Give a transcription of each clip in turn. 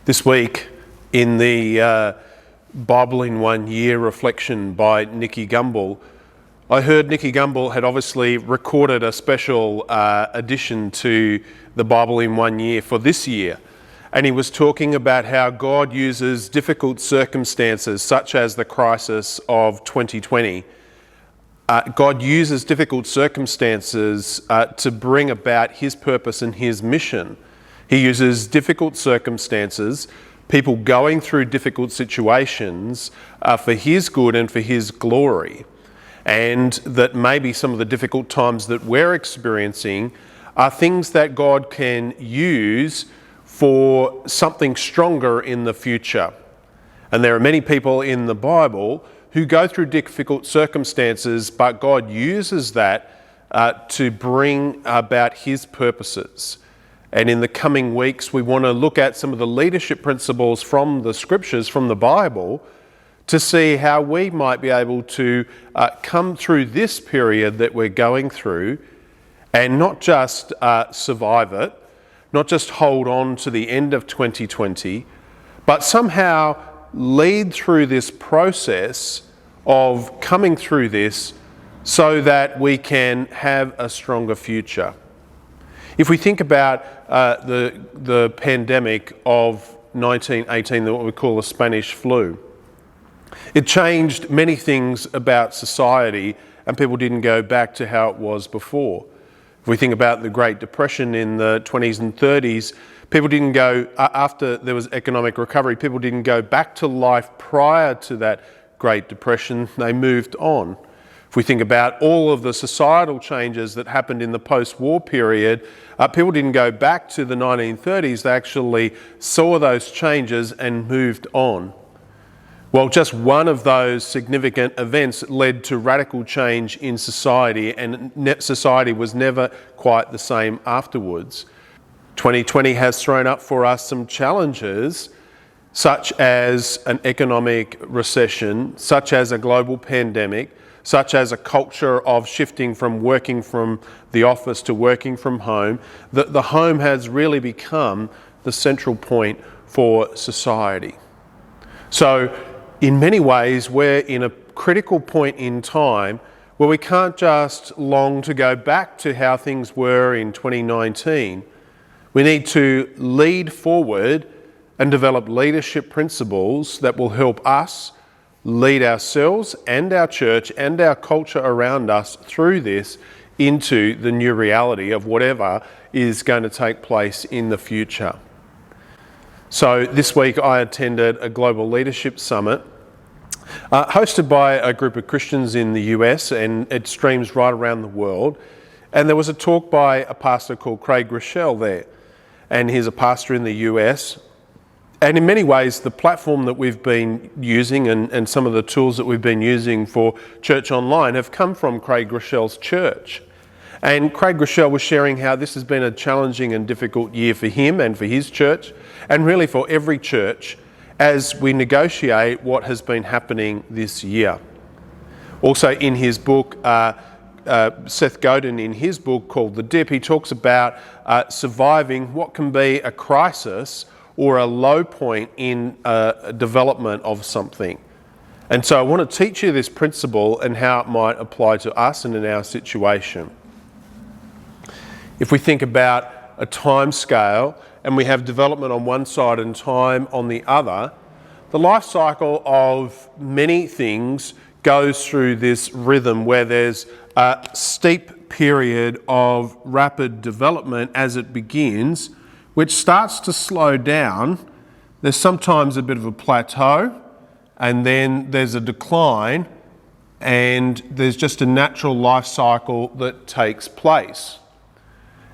This week, in the Bible in 1 Year reflection by Nicky Gumbel, I heard Nicky Gumbel had obviously recorded a special addition to the Bible in 1 Year for this year. And he was talking about how God uses difficult circumstances, such as the crisis of 2020. God uses difficult circumstances to bring about his purpose and his mission. He uses difficult circumstances, people going through difficult situations for his good and for his glory. And that maybe some of the difficult times that we're experiencing are things that God can use for something stronger in the future. And there are many people in the Bible who go through difficult circumstances, but God uses that to bring about his purposes. And in the coming weeks, we want to look at some of the leadership principles from the scriptures, from the Bible, to see how we might be able to come through this period that we're going through and not just survive it, not just hold on to the end of 2020, but somehow lead through this process of coming through this so that we can have a stronger future. If we think about the pandemic of 1918, what we call the Spanish flu, it changed many things about society and people didn't go back to how it was before. If we think about the Great Depression in the 20s and 30s, people didn't go, after there was economic recovery, people didn't go back to life prior to that Great Depression, they moved on. If we think about all of the societal changes that happened in the post-war period, people didn't go back to the 1930s, they actually saw those changes and moved on. Well, just one of those significant events led to radical change in society, and society was never quite the same afterwards. 2020 has thrown up for us some challenges, such as an economic recession, such as a global pandemic, such as a culture of shifting from working from the office to working from home. The home has really become the central point for society. So in many ways, we're in a critical point in time where we can't just long to go back to how things were in 2019. We need to lead forward and develop leadership principles that will help us lead ourselves and our church and our culture around us through this into the new reality of whatever is going to take place in the future. So this week I attended a global leadership summit hosted by a group of Christians in the US, and it streams right around the world. And there was a talk by a pastor called Craig Rochelle there, and he's a pastor in the US. And in many ways, the platform that we've been using and some of the tools that we've been using for Church Online have come from Craig Rochelle's church. And Craig Rochelle was sharing how this has been a challenging and difficult year for him and for his church, and really for every church, as we negotiate what has been happening this year. Also in his book, Seth Godin, in his book called The Dip, he talks about surviving what can be a crisis or a low point in development of something. And so I want to teach you this principle and how it might apply to us and in our situation. If we think about a time scale and we have development on one side and time on the other, the life cycle of many things goes through this rhythm where there's a steep period of rapid development as it begins, which starts to slow down. There's sometimes a bit of a plateau, and then there's a decline, and there's just a natural life cycle that takes place.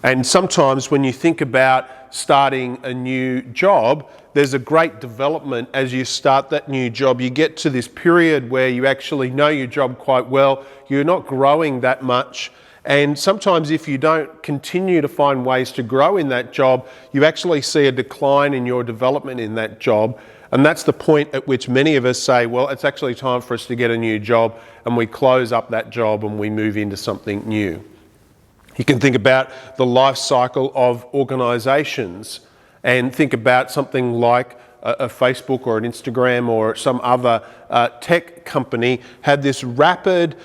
And sometimes when you think about starting a new job, there's a great development as you start that new job. You get to this period where you actually know your job quite well, you're not growing that much. And sometimes if you don't continue to find ways to grow in that job, you actually see a decline in your development in that job. And that's the point at which many of us say, well, it's actually time for us to get a new job, and we close up that job and we move into something new. You can think about the life cycle of organisations and think about something like a Facebook or an Instagram or some other tech company, had this rapid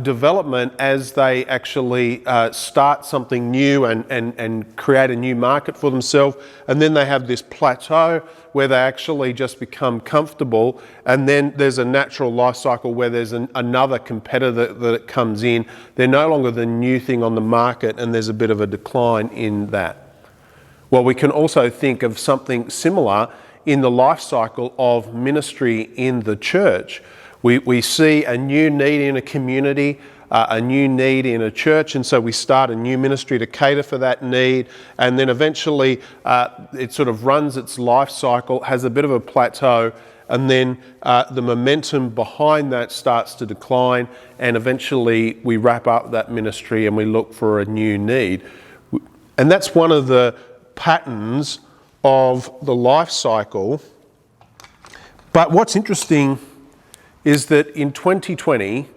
development as they actually start something new and create a new market for themselves. And then they have this plateau where they actually just become comfortable. And then there's a natural life cycle where there's another competitor that comes in. They're no longer the new thing on the market, and there's a bit of a decline in that. Well, we can also think of something similar in the life cycle of ministry in the church. We see a new need in a community, a new need in a church, and so we start a new ministry to cater for that need, and then eventually it sort of runs its life cycle, has a bit of a plateau, and then the momentum behind that starts to decline, and eventually we wrap up that ministry and we look for a new need. And that's one of the patterns of the life cycle. But what's interesting is that in 2020,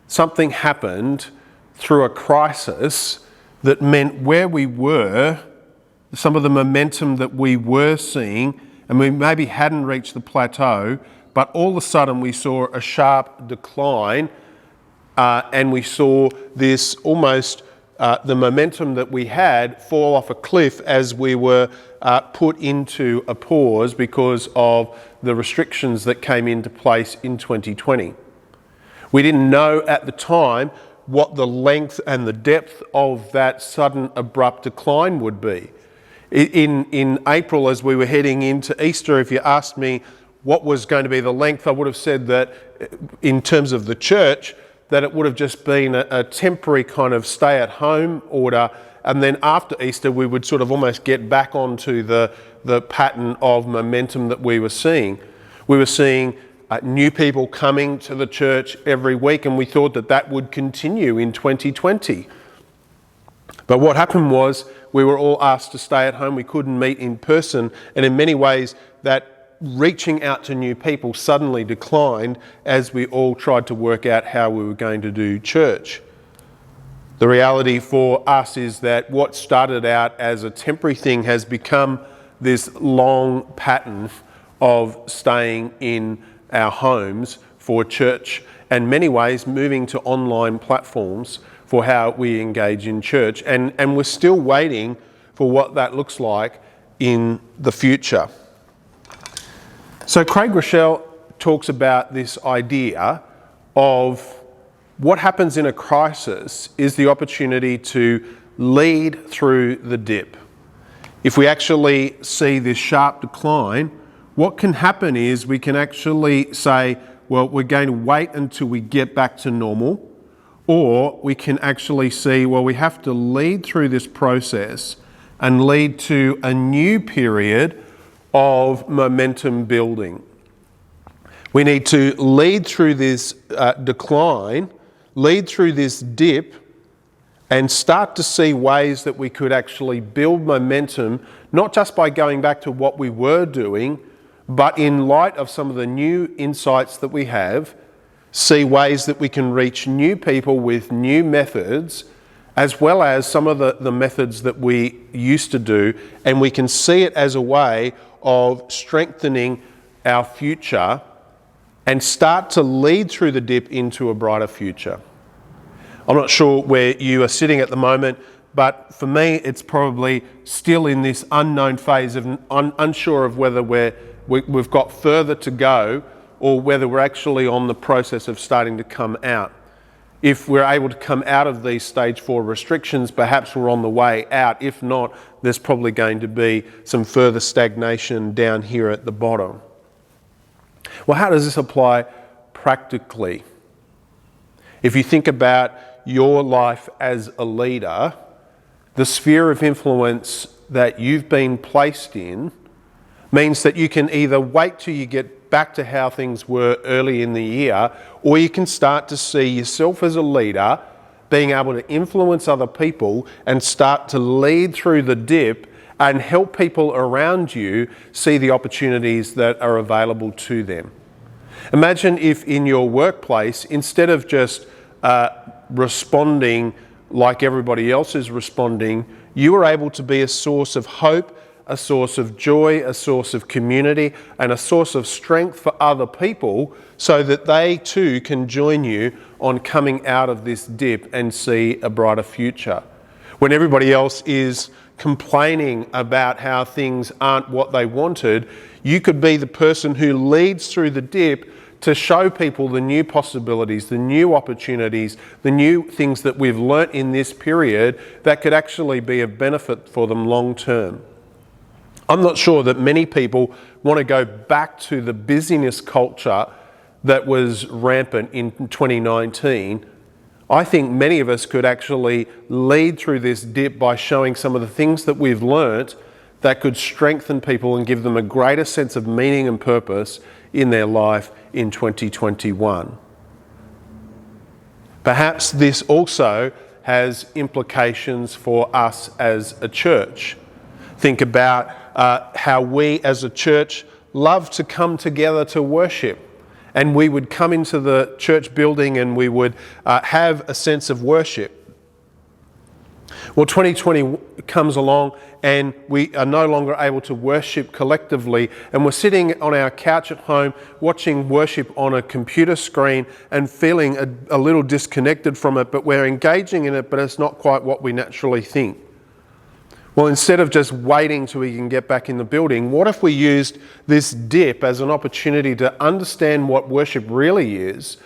something happened through a crisis that meant where we were, some of the momentum that we were seeing, and we maybe hadn't reached the plateau, but all of a sudden we saw a sharp decline, and we saw this almost the momentum that we had fall off a cliff as we were put into a pause because of the restrictions that came into place in 2020. We didn't know at the time what the length and the depth of that sudden abrupt decline would be. In April, as we were heading into Easter, if you asked me what was going to be the length, I would have said that in terms of the church, that it would have just been a temporary kind of stay-at-home order, and then after Easter we would sort of almost get back onto the pattern of momentum that we were seeing. We were seeing new people coming to the church every week, and we thought that that would continue in 2020. But what happened was we were all asked to stay at home. We couldn't meet in person, and in many ways that reaching out to new people suddenly declined as we all tried to work out how we were going to do church. The reality for us is that what started out as a temporary thing has become this long pattern of staying in our homes for church, and in many ways moving to online platforms for how we engage in church. And we're still waiting for what that looks like in the future. So Craig Rochelle talks about this idea of what happens in a crisis is the opportunity to lead through the dip. If we actually see this sharp decline, what can happen is we can actually say, well, we're going to wait until we get back to normal, or we can actually see, well, we have to lead through this process and lead to a new period of momentum building. We need to lead through this decline, lead through this dip, and start to see ways that we could actually build momentum, not just by going back to what we were doing, but in light of some of the new insights that we have, see ways that we can reach new people with new methods, as well as some of the methods that we used to do, and we can see it as a way of strengthening our future and start to lead through the dip into a brighter future. I'm not sure where you are sitting at the moment, but for me it's probably still in this unknown phase of unsure of whether we've got further to go or whether we're actually on the process of starting to come out. If we're able to come out of these stage 4 restrictions, perhaps we're on the way out. If not, there's probably going to be some further stagnation down here at the bottom. Well, how does this apply practically? If you think about your life as a leader, the sphere of influence that you've been placed in means that you can either wait till you get back to how things were early in the year, or you can start to see yourself as a leader being able to influence other people and start to lead through the dip and help people around you see the opportunities that are available to them. Imagine if in your workplace, instead of just responding like everybody else is responding, you were able to be a source of hope, a source of joy, a source of community, and a source of strength for other people so that they too can join you on coming out of this dip and see a brighter future. When everybody else is complaining about how things aren't what they wanted, you could be the person who leads through the dip to show people the new possibilities, the new opportunities, the new things that we've learnt in this period that could actually be of benefit for them long term. I'm not sure that many people want to go back to the busyness culture that was rampant in 2019. I think many of us could actually lead through this dip by showing some of the things that we've learnt that could strengthen people and give them a greater sense of meaning and purpose in their life in 2021. Perhaps this also has implications for us as a church. Think about how we as a church love to come together to worship. And we would come into the church building and we would have a sense of worship. Well, 2020 comes along and we are no longer able to worship collectively, and we're sitting on our couch at home watching worship on a computer screen and feeling a little disconnected from it, but we're engaging in it, but it's not quite what we naturally think. Well, instead of just waiting till we can get back in the building, what if we used this dip as an opportunity to understand what worship really is?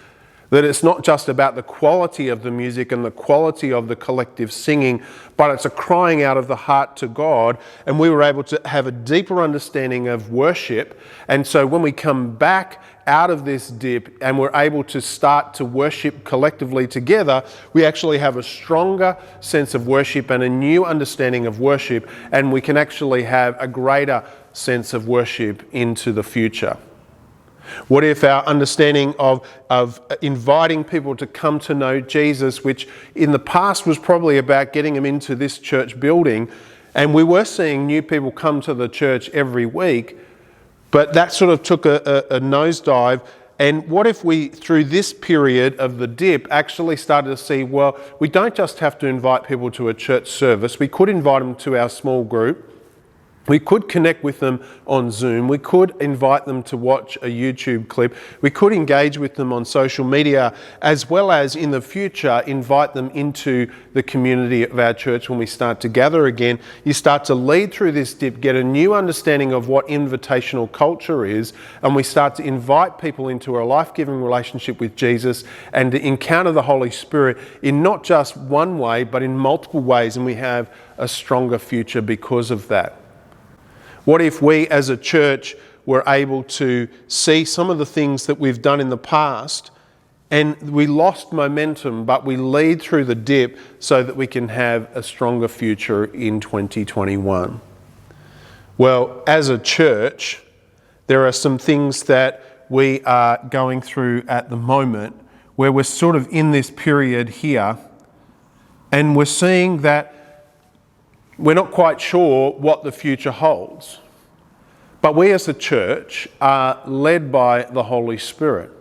That it's not just about the quality of the music and the quality of the collective singing, but it's a crying out of the heart to God. And we were able to have a deeper understanding of worship. And so when we come back out of this dip and we're able to start to worship collectively together, we actually have a stronger sense of worship and a new understanding of worship, and we can actually have a greater sense of worship into the future. What if our understanding of inviting people to come to know Jesus, which in the past was probably about getting them into this church building, and we were seeing new people come to the church every week, but that sort of took a nosedive. And what if we, through this period of the dip, actually started to see, well, we don't just have to invite people to a church service. We could invite them to our small group. We could connect with them on Zoom. We could invite them to watch a YouTube clip. We could engage with them on social media, as well as in the future invite them into the community of our church when we start to gather again. You start to lead through this dip, get a new understanding of what invitational culture is, and we start to invite people into a life-giving relationship with Jesus and to encounter the Holy Spirit in not just one way, but in multiple ways, and we have a stronger future because of that. What if we as a church were able to see some of the things that we've done in the past and we lost momentum, but we lead through the dip so that we can have a stronger future in 2021? Well, as a church, there are some things that we are going through at the moment where we're sort of in this period here, and we're seeing that we're not quite sure what the future holds. But we as a church are led by the Holy Spirit.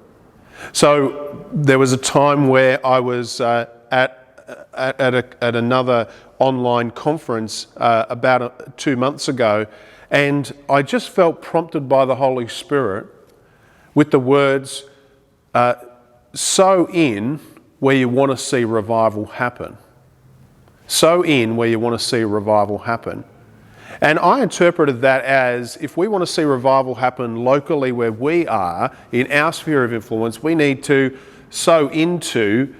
So there was a time where I was at another online conference about 2 months ago, and I just felt prompted by the Holy Spirit with the words, sow in where you want to see revival happen. Sow in where you want to see revival happen. And I interpreted that as, if we want to see revival happen locally where we are, in our sphere of influence, we need to sow into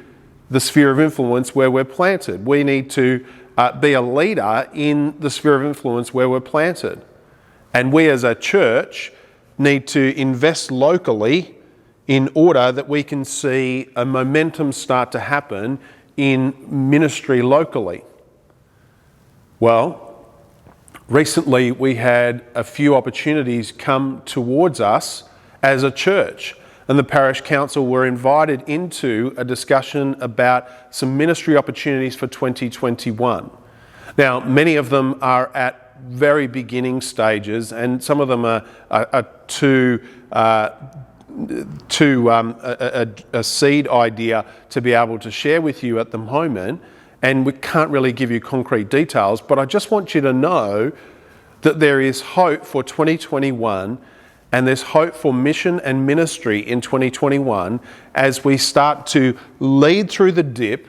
the sphere of influence where we're planted. We need to be a leader in the sphere of influence where we're planted. And we as a church need to invest locally in order that we can see a momentum start to happen in ministry locally. Well, recently we had a few opportunities come towards us as a church, and the parish council were invited into a discussion about some ministry opportunities for 2021. Now, many of them are at very beginning stages, and some of them are a seed idea to be able to share with you at the moment, and we can't really give you concrete details, but I just want you to know that there is hope for 2021, and there's hope for mission and ministry in 2021 as we start to lead through the dip,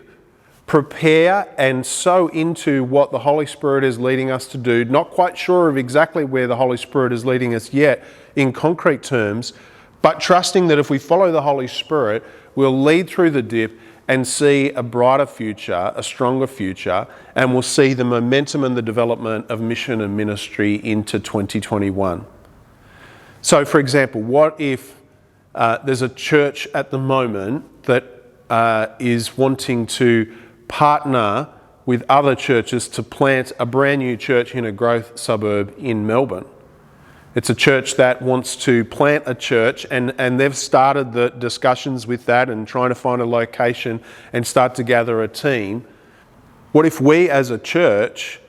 prepare and sow into what the Holy Spirit is leading us to do. Not quite sure of exactly where the Holy Spirit is leading us yet in concrete terms, but trusting that if we follow the Holy Spirit, we'll lead through the dip and see a brighter future, a stronger future, and we'll see the momentum and the development of mission and ministry into 2021. So, for example, what if there's a church at the moment that is wanting to partner with other churches to plant a brand new church in a growth suburb in Melbourne? It's a church that wants to plant a church, and they've started the discussions with that and trying to find a location and start to gather a team. What if we as a church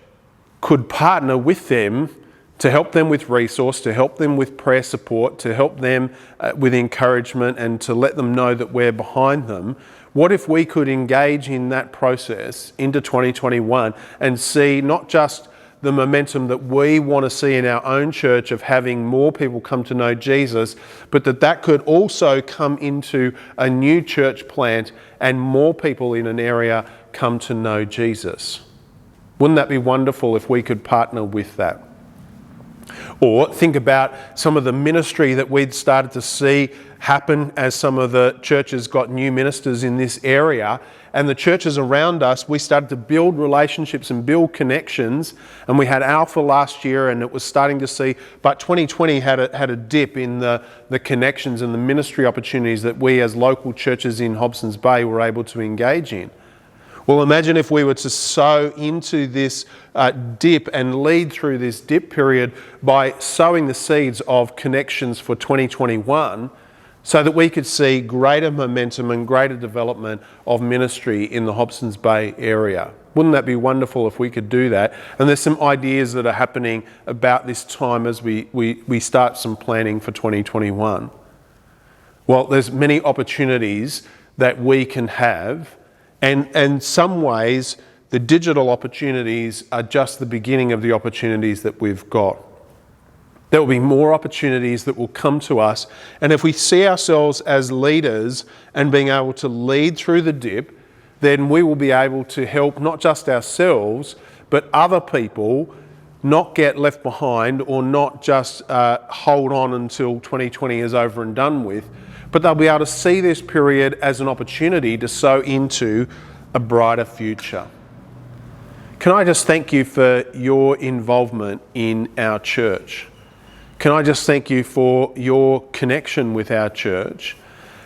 could partner with them to help them with resource, to help them with prayer support, to help them with encouragement, and to let them know that we're behind them? What if we could engage in that process into 2021 and see not just the momentum that we want to see in our own church of having more people come to know Jesus, but that could also come into a new church plant and more people in an area come to know Jesus? Wouldn't that be wonderful if we could partner with that? Or think about some of the ministry that we'd started to see happen as some of the churches got new ministers in this area, and the churches around us, we started to build relationships and build connections, and we had Alpha last year and it was starting to see, but 2020 had a dip in the connections and the ministry opportunities that we as local churches in Hobsons Bay were able to engage in. Well, imagine if we were to sow into this dip and lead through this dip period by sowing the seeds of connections for 2021 so that we could see greater momentum and greater development of ministry in the Hobsons Bay area. Wouldn't that be wonderful if we could do that? And there's some ideas that are happening about this time as we start some planning for 2021. Well, there's many opportunities that we can have, and in some ways, the digital opportunities are just the beginning of the opportunities that we've got. There will be more opportunities that will come to us, and if we see ourselves as leaders and being able to lead through the dip, then we will be able to help not just ourselves, but other people not get left behind or not just hold on until 2020 is over and done with, but they'll be able to see this period as an opportunity to sow into a brighter future. Can I just thank you for your involvement in our church? Can I just thank you for your connection with our church?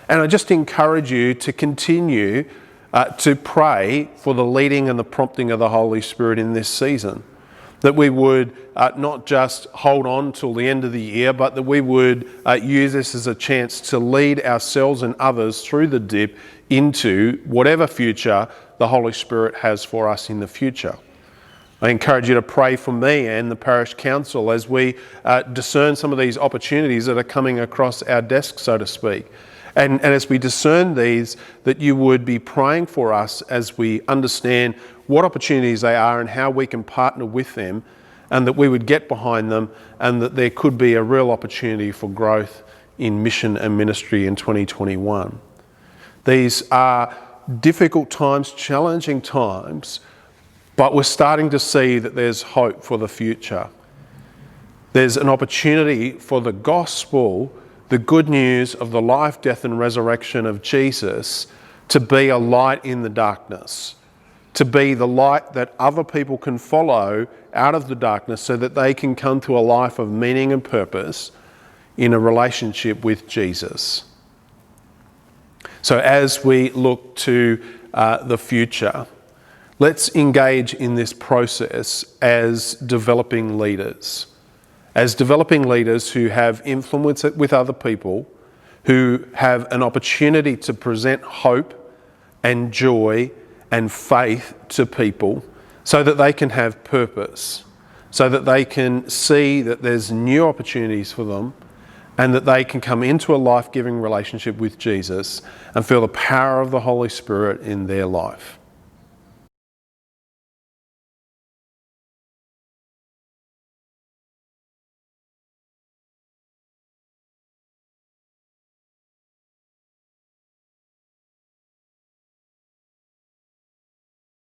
And I just encourage you to continue to pray for the leading and the prompting of the Holy Spirit in this season. That we would not just hold on till the end of the year, but that we would use this as a chance to lead ourselves and others through the dip into whatever future the Holy Spirit has for us in the future. I encourage you to pray for me and the parish council as we discern some of these opportunities that are coming across our desk, so to speak. And as we discern these, that you would be praying for us as we understand what opportunities they are and how we can partner with them, and that we would get behind them, and that there could be a real opportunity for growth in mission and ministry in 2021. These are difficult times, challenging times, but we're starting to see that there's hope for the future. There's an opportunity for the gospel, the good news of the life, death and resurrection of Jesus, to be a light in the darkness, to be the light that other people can follow out of the darkness so that they can come to a life of meaning and purpose in a relationship with Jesus. So as we look to the future, let's engage in this process as developing leaders who have influence with other people, who have an opportunity to present hope and joy and faith to people so that they can have purpose, so that they can see that there's new opportunities for them and that they can come into a life-giving relationship with Jesus and feel the power of the Holy Spirit in their life.